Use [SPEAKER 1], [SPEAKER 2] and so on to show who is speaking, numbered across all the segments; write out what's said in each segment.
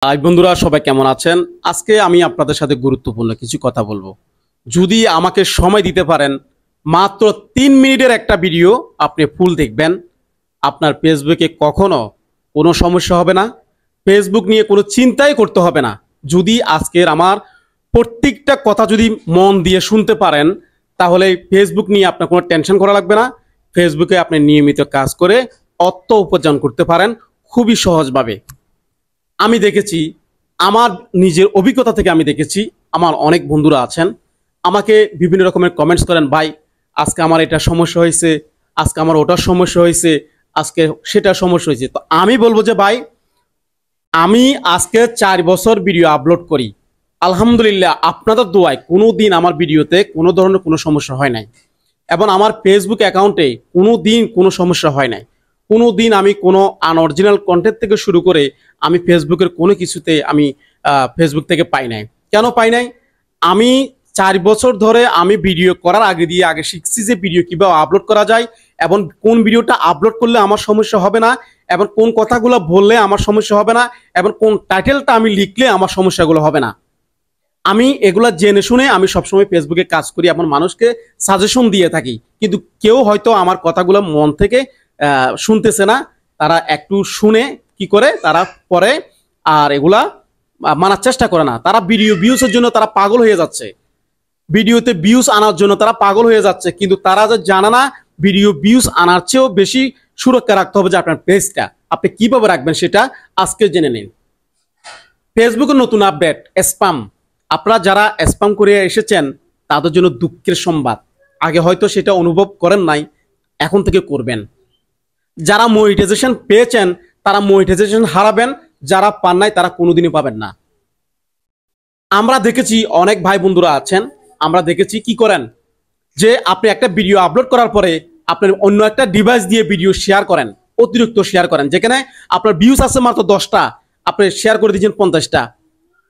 [SPEAKER 1] High বন্ধুরা, সবাই কেমন আছেন? আজকে আমি আপনাদের সাথে গুরুত্বপূর্ণ কিছু কথা বলবো। যদি আমাকে সময় দিতে পারেন, মাত্র 3 মিনিটের একটা ভিডিও আপনি ফুল দেখবেন, আপনার ফেসবুকে কখনো কোনো সমস্যা হবে না। ফেসবুক নিয়ে কোনো চিন্তাই করতে হবে না। যদি আজকের আমার প্রত্যেকটা কথা যদি মন দিয়ে শুনতে পারেন, তাহলে ফেসবুক নিয়ে আপনার কোনো টেনশন করা লাগবে না। ফেসবুকে আপনি নিয়মিত কাজ করে অর্থ উপার্জন করতে পারেন খুবই সহজভাবে। আমি দেখেছি, আমার নিজের অভিজ্ঞতা থেকে আমি দেখেছি, আমার অনেক বন্ধুরা আছেন, আমাকে বিভিন্ন রকমের কমেন্টস করেন, ভাই আজকে আমার এটা সমস্যা হয়েছে, আজকে আমার ওটার সমস্যা হয়েছে, আজকে সেটার সমস্যা হয়েছে। তো আমি বলবো যে ভাই, আমি আজকে 4 বছর ভিডিও আপলোড করি, আলহামদুলিল্লাহ আপনাদের দোয়ায় কোনো দিন আমার ভিডিওতে কোনো ধরনের কোনো সমস্যা হয় নাই, এবং আমার ফেসবুক অ্যাকাউন্টে কোনো দিন কোনো সমস্যা হয় নাই। কোনো দিন আমি কোনো আনঅরিজিনাল কন্টেন্ট থেকে শুরু করে আমি ফেসবুকের কোনো কিছুতে আমি ফেসবুক থেকে পাই নাই। কেন পাই নাই? আমি 4 বছর ধরে আমি ভিডিও করার আগে শিখছি যে ভিডিও কীভাবে আপলোড করা যায়, এবং কোন ভিডিওটা আপলোড করলে আমার সমস্যা হবে না, এবং কোন কথাগুলো বললে আমার সমস্যা হবে না, এবং কোন টাইটেলটা আমি লিখলে আমার সমস্যাগুলো হবে না। আমি এগুলা জেনে শুনে আমি সবসময় ফেসবুকে কাজ করি, এমন মানুষকে সাজেশন দিয়ে থাকি। কিন্তু কেউ হয়তো আমার কথাগুলো মন থেকে শুনতেছে না, তারা একটু শুনে কি করে তারা পরে আর এগুলা মানার চেষ্টা করে না। তারা ভিডিও ভিউজের জন্য তারা পাগল হয়ে যাচ্ছে, ভিডিওতে ভিউজ আনার জন্য তারা পাগল হয়ে যাচ্ছে, কিন্তু তারা যে জানে না ভিডিও ভিউজ আনার চেয়েও বেশি সুরক্ষা রাখতে হবে যে আপনার পেজটা আপনি কিভাবে রাখবেন, সেটা আজকে জেনে নিন। ফেসবুকের নতুন আপডেট, স্প্যাম। আপনারা যারা স্প্যাম করে এসেছেন তাদের জন্য দুঃখের সংবাদ। আগে হয়তো সেটা অনুভব করেন নাই, এখন থেকে করবেন। যারা মনিটাইজেশন পেয়েছেন তারা মনিটাইজেশন হারাবেন, যারা পান নাই তারা কোনোদিনই পাবেন না। আমরা দেখেছি অনেক ভাই বন্ধুরা আছেন, আমরা দেখেছি কি করেন যে আপনি একটা ভিডিও আপলোড করার পরে আপনার অন্য একটা ডিভাইস দিয়ে ভিডিও শেয়ার করেন, অতিরিক্ত শেয়ার করেন। যেখানে আপনার ভিউজ আছে মাত্র 10টা, আপনি শেয়ার করে দিয়েছেন 50টা।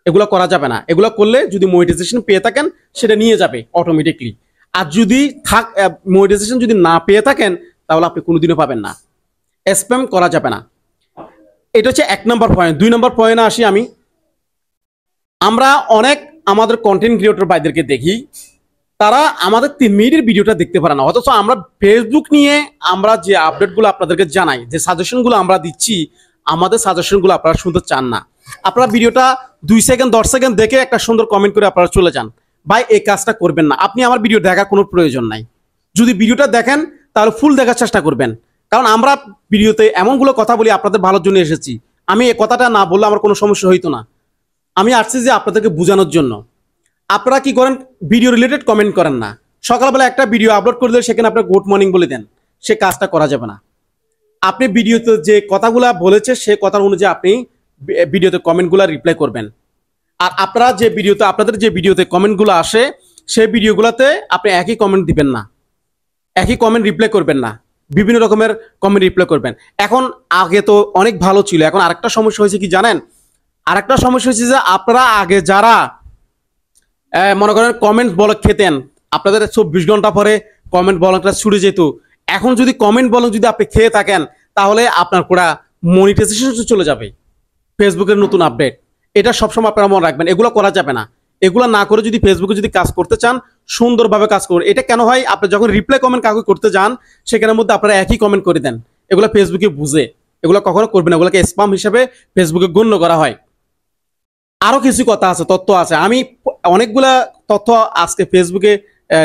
[SPEAKER 1] এগুলো করা যাবে না। এগুলো করলে যদি মনিটাইজেশন পেয়ে থাকেন সেটা নিয়ে যাবে অটোমেটিকলি। আর যদি মনিটাইজেশন যদি না পেয়ে থাকেন তাহলে আপনি কোনোদিনও পাবেন না। স্প্যাম করা যাবে না। এটা হচ্ছে 1 নম্বর পয়েন্ট। 2 নম্বর পয়েন্টে আসি আমি। আমরা অনেক আমাদের কন্টেন্ট ক্রিয়েটর ভাইদেরকে দেখি, তারা আমাদের 3 মিনিটের ভিডিওটা দেখতে পারে না, অথচ আমরা ফেসবুক নিয়ে আমরা যে আপডেটগুলো আপনাদেরকে জানাই, যে সাজেশনগুলো আমরা দিচ্ছি, আমাদের সাজেশনগুলো আপনারা শুনতে চান না। আপনারা ভিডিওটা 2 সেকেন্ড 10 সেকেন্ড দেখে একটা সুন্দর কমেন্ট করে আপনারা চলে যান। ভাই এই কাজটা করবেন না। আপনি আমার ভিডিও দেখার কোনো প্রয়োজন নাই। যদি ভিডিওটা দেখেন তাহলে ফুল দেখার চেষ্টা করবেন, কারণ আমরা ভিডিওতে এমনগুলো কথা বলি আপনাদের ভালোর জন্য এসেছি। আমি এই কথাটা না বললে আমার কোনো সমস্যা হইতো না। আমি আসছি যে আপনাদেরকে বোঝানোর জন্য। আপনারা কি করেন? ভিডিও রিলেটেড কমেন্ট করেন না। সকালবেলা একটা ভিডিও আপলোড করে দিলে সেখানে আপনার গুড মর্নিং বলে দেন, সে কাজটা করা যাবে না। আপনি ভিডিওতে যে কথাগুলো বলেছে সে কথার অনুযায়ী আপনি ভিডিওতে কমেন্টগুলো রিপ্লাই করবেন। আর আপনারা যে ভিডিওতে আপনাদের যে ভিডিওতে কমেন্টগুলো আসে সেই ভিডিওগুলোতে আপনি একই কমেন্ট দিবেন না, একই কমেন্ট রিপ্লাই করবেন না, বিভিন্ন রকমের কমেন্ট রিপ্লাই করবেন। এখন আগে তো অনেক ভালো ছিল, এখন আরেকটা সমস্যা হয়েছে কি জানেন? আরেকটা সমস্যা হচ্ছে যে আপনারা আগে যারা মনে করেন কমেন্ট ব্লক খেতেন, আপনাদের 24 ঘন্টা পরে কমেন্ট ব্লকটা ছুটে যেত। এখন যদি কমেন্ট ব্লক যদি আপনি খেয়ে থাকেন তাহলে আপনার পুরা মনিটাইজেশন চলে যাবে। ফেসবুকের নতুন আপডেট, এটা সবসময় আপনারা মনে রাখবেন। এগুলো করা যাবে না। এগুলো না করে যদি ফেসবুকে যদি কাজ করতে চান, সুন্দরভাবে কাজ করুন। এটা কেন হয়? আপনি যখন রিপ্লাই কমেন্ট কাউকে করতে যান সেখানের মধ্যে আপনারা একই কমেন্ট করে দেন, এগুলো ফেসবুকে বুঝে। এগুলো কখনো করবেন না, এগুলোকে স্প্যাম হিসেবে ফেসবুকে গণ্য করা হয়। আরো কিছু কথা আছে, তথ্য আছে। আমি অনেকগুলা তথ্য আজকে ফেসবুকে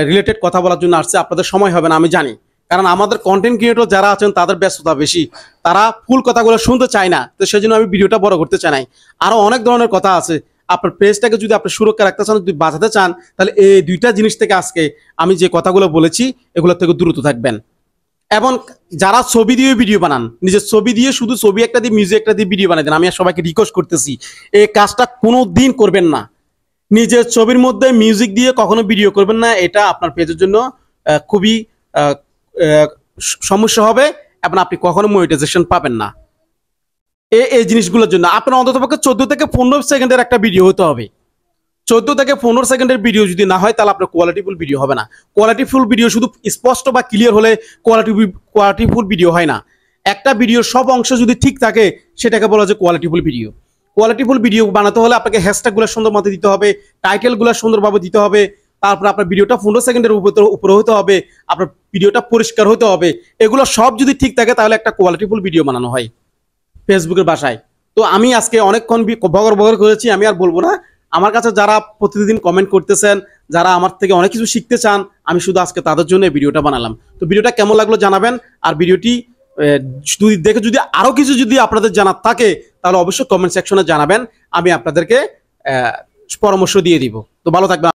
[SPEAKER 1] রিলেটেড কথা বলার জন্য আসছে। আপনাদের সময় হবে না আমি জানি, কারণ আমাদের কন্টেন্ট ক্রিয়েটর যারা আছেন তাদের ব্যস্ততা বেশি, তারা ফুল কথাগুলো শুনতে চায় না। তো সেই জন্য আমি ভিডিওটা বড় করতে চাই নাই। আরো অনেক ধরনের কথা আছে। আপনার পেজটাকে যদি আপনি সুরক্ষা রাখতে চান, যদি বাঁচাতে চান, তাহলে এই 2টা জিনিস থেকে আজকে আমি যে কথাগুলো বলেছি এগুলো থেকে দূরত থাকবেন। এবং যারা ছবি দিয়ে ভিডিও বানান, নিজের ছবি দিয়ে শুধু ছবি একটা দিয়ে মিউজিক একটা দিয়ে ভিডিও বানাই দেন, আমি সবাইকে রিকোয়েস্ট করতেছি এই কাজটা কোনো দিন করবেন না। নিজের ছবির মধ্যে মিউজিক দিয়ে কখনো ভিডিও করবেন না। এটা আপনার পেজের জন্য খুবই সমস্যা হবে, এবং আপনি কখনো মনিটাইজেশন পাবেন না। এই জিনিসগুলোর জন্য আপনার অন্ততপক্ষে 14 থেকে 15 সেকেন্ডের একটা ভিডিও হতে হবে। 14 থেকে 15 সেকেন্ডের ভিডিও যদি না হয় তাহলে আপনার কোয়ালিটিফুল ভিডিও হবে না। কোয়ালিটিফুল ভিডিও শুধু স্পষ্ট বা ক্লিয়ার হলে কোয়ালিটিফুল ভিডিও হয় না। একটা ভিডিওর সব অংশ যদি ঠিক থাকে সেটাকে বলা যায় কোয়ালিটিফুল ভিডিও। কোয়ালিটিফুল ভিডিও বানাতে হলে আপনাকে হ্যাশট্যাগুলো সুন্দর মতো দিতে হবে, টাইটেলগুলো সুন্দরভাবে দিতে হবে, তারপর আপনার ভিডিওটা 15 সেকেন্ডের উপরে হতে হবে, আপনার ভিডিওটা পরিষ্কার হতে হবে। এগুলো সব যদি ঠিক থাকে তাহলে একটা কোয়ালিটিফুল ভিডিও বানানো হয় ফেসবুকের ভাষায়। তো আমি আজকে অনেকক্ষণ বগর করেছি, আমি আর বলবো না। আমার কাছে যারা প্রতিদিন কমেন্ট করতেছেন, যারা আমার থেকে অনেক কিছু শিখতে চান, আমি শুধু আজকে তাদের জন্য এই ভিডিওটা বানালাম। তো ভিডিওটা কেমন লাগলো জানাবেন। আর ভিডিওটি যদি দেখে যদি আরো কিছু যদি আপনাদের জানার থাকে তাহলে অবশ্যই কমেন্ট সেকশনে জানাবেন, আমি আপনাদেরকে পরামর্শ দিয়ে দিব। তো ভালো থাকবেন।